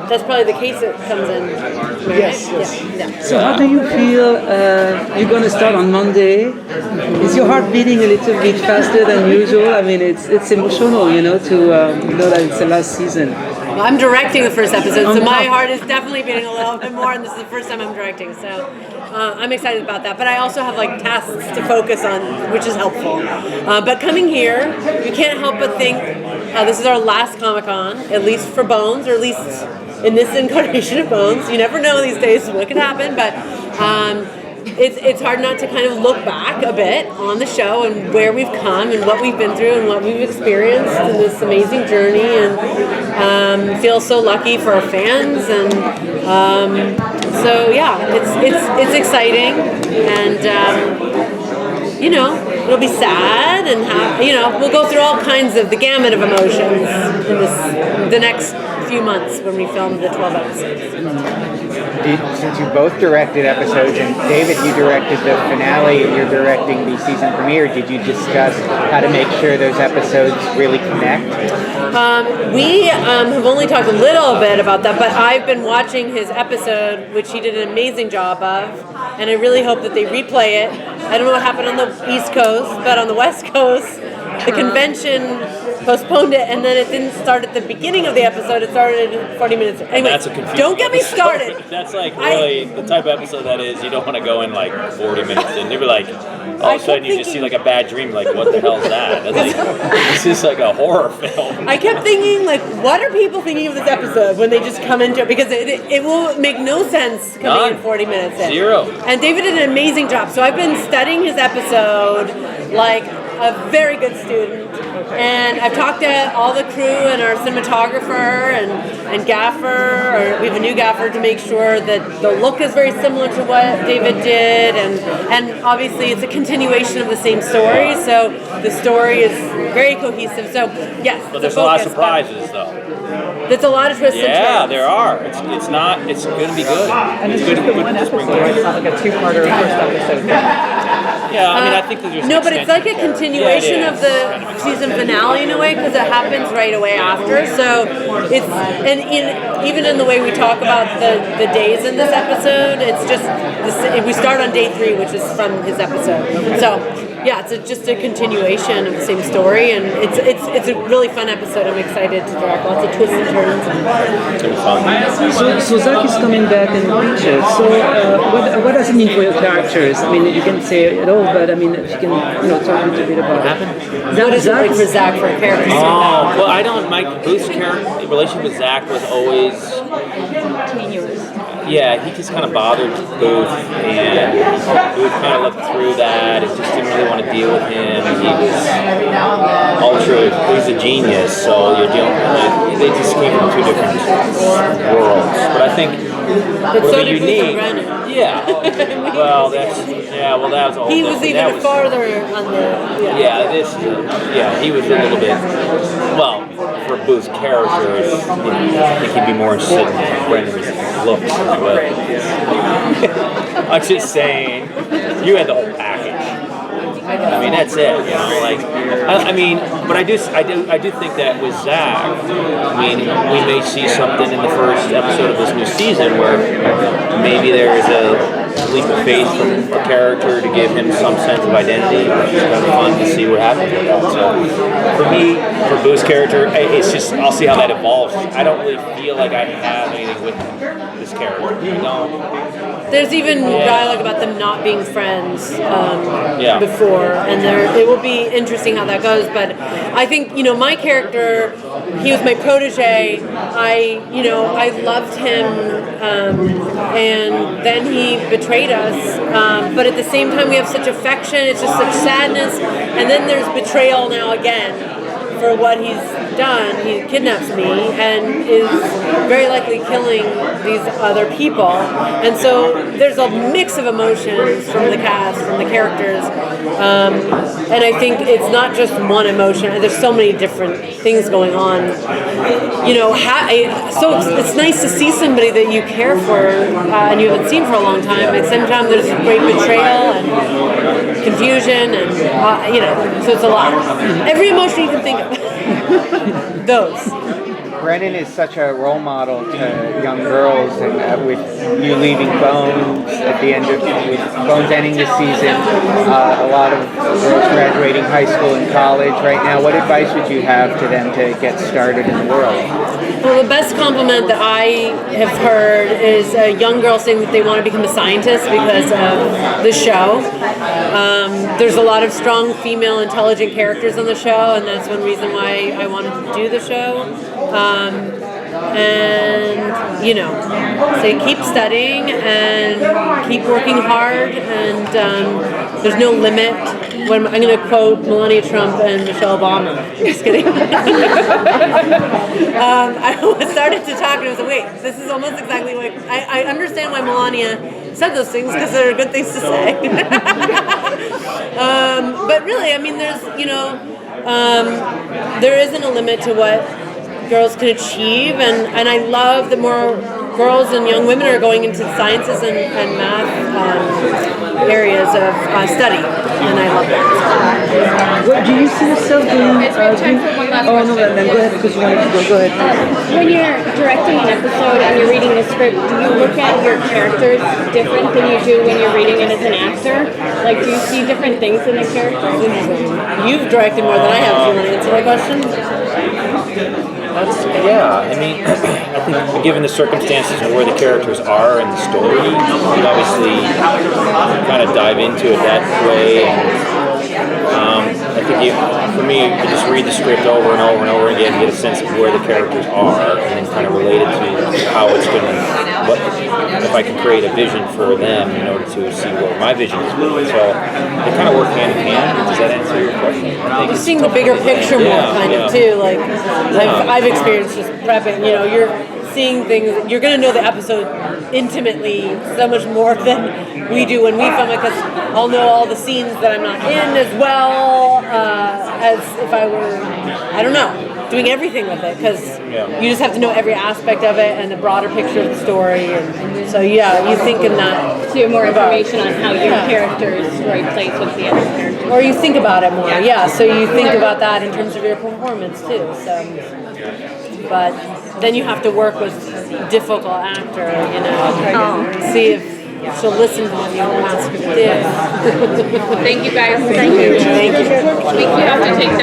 that's probably the case it comes in. Right? Yes. Yeah. So how do you feel? You're going to start on Monday. Is your heart beating a little bit faster than usual? I mean, it's emotional, to know that it's the last season. Well, I'm directing the first episode, so my heart is definitely beating a little bit more, and this is the first time I'm directing, so I'm excited about that. But I also have tasks to focus on, which is helpful. But coming here, you can't help but think this is our last Comic-Con, at least for Bones, or at least in this incarnation of Bones. You never know these days what can happen, but it's hard not to kind of look back a bit on the show and where we've come and what we've been through and what we've experienced in this amazing journey, and feel so lucky for our fans, and so yeah, it's exciting, and it'll be sad, and we'll go through all kinds of the gamut of emotions in the next few months when we film the 12 episodes. Since you both directed episodes, and David, you directed the finale, and you're directing the season premiere, did you discuss how to make sure those episodes really connect? We have only talked a little bit about that, but I've been watching his episode, which he did an amazing job of, and I really hope that they replay it. I don't know what happened on the East Coast, but on the West Coast, the convention postponed it, and then it didn't start at the beginning of the episode. It started 40 minutes. Anyway, that's a confusing don't get me started. That's really the type of episode that is. You don't want to go in 40 minutes in. You'd be like, all of a sudden you just see a bad dream. What the hell is that? This is like a horror film. I kept thinking, what are people thinking of this episode when they just come into it? Because it will make no sense coming in 40 minutes in. Zero. And David did an amazing job. So I've been studying his episode like a very good student. And I've talked to all the crew and our cinematographer and gaffer. We have a new gaffer to make sure that the look is very similar to what David did, and obviously it's a continuation of the same story, so the story is very cohesive. So yes, but there's a lot of surprises though. There's a lot of twists and turns. Yeah, there are. It's going to be good. And it's just the one episode. It's not like a two-parter first episode. Yeah, I think that there's no, but it's like a continuation of the season finale in a way, because it happens right away after. So it's even in the way we talk about the days in this episode, it's just we start on day 3, which is from his episode. So yeah, it's just a continuation of the same story, and it's a really fun episode. I'm excited to direct. Lots of twists and turns. It's going to be fun. So Zach is coming back in pictures. So what does it mean for your characters? You can say it all, but if you can talk a little bit about what happened. What is it like for Zach for a character? Oh, well, I don't. Mike Booth's character relationship with Zach was always Tenuous. Yeah, he just kind of bothered Booth, and Booth kind of looked through that and just didn't really want to deal with him. He was ultra, he was a genius, so you're dealing with, they just came from 2 different worlds. But I think so did Booth and Brennan. Yeah. Well, that was a whole He was even farther on the. Yeah, he was a little bit. Well, for Booth's character, I think he'd be more interested in Brennan's looks. But I'm just saying, you had the whole package. That's it. But I do think that with Zach, we may see something in the first episode of this new season where maybe there is a leap of faith from a character to give him some sense of identity. It's kind of fun to see what happens with that. So for me, for Boo's character, it's just I'll see how that evolves. I don't really feel like I have anything with this character. There's even dialogue about them not being friends before, and it will be interesting how that goes. But I think my character, he was my protege. I loved him, and then he betrayed us. But at the same time, we have such affection. It's just such sadness, and then there's betrayal now again for what he's done. He kidnaps me and is very likely killing these other people. And so there's a mix of emotions from the cast, from the characters. And I think it's not just one emotion. There's so many different things going on. So it's nice to see somebody that you care for and you haven't seen for a long time. At the same time, there's great betrayal and confusion, and so it's a lot. Every emotion you can think of. Those. Brennan is such a role model to young girls, and with you leaving Bones at the end of with Bones ending this season, a lot of girls graduating high school and college right now. What advice would you have to them to get started in the world? Well, the best compliment that I have heard is a young girl saying that they want to become a scientist because of the show. There's a lot of strong female intelligent characters on the show, and that's one reason why I wanted to do the show. And, you know, say keep studying and keep working hard, and there's no limit. When I'm going to quote Melania Trump and Michelle Obama. Just kidding. I started to talk and I was like, wait, this is almost exactly what I understand why Melania said those things because they're good things to say. But really, I mean, there's, you know, there isn't a limit to what girls can achieve, and I love that more girls and young women are going into the sciences and math areas of study, and I love that. What do you see yourself doing? Oh no, then go ahead because you wanted to go. Go ahead. When you're directing an episode and you're reading the script, do you look at your characters different than you do when you're reading it as an actor? Like, do you see different things in the characters? You've directed more than I have. Do you want to answer that question? Yeah, I mean, I think given the circumstances and where the characters are in the story, you obviously kind of dive into it that way. And, I think for me, I just read the script over and over and over again, get a sense of where the characters are, and then kind of relate it to how it's going to, if I can create a vision for them in order to see what my vision is. So they kind of work hand in hand. Does that answer your question? You're seeing the bigger picture more, kind of too. Like I've experienced just prepping. You know, you're seeing things. You're going to know the episode intimately so much more than we do when we film it, because I'll know all the scenes that I'm not in as well as if I were, I don't know, doing everything with it, because you just have to know every aspect of it and the broader picture of the story. And so yeah, you think in that. So you have more information on how your characters place with the other characters. Or you think about it more, so you think about that in terms of your performance too. So, but then you have to work with a difficult actor, you know, see if she'll listen to what you ask her to do. Thank you guys. Thank you. We have to take them.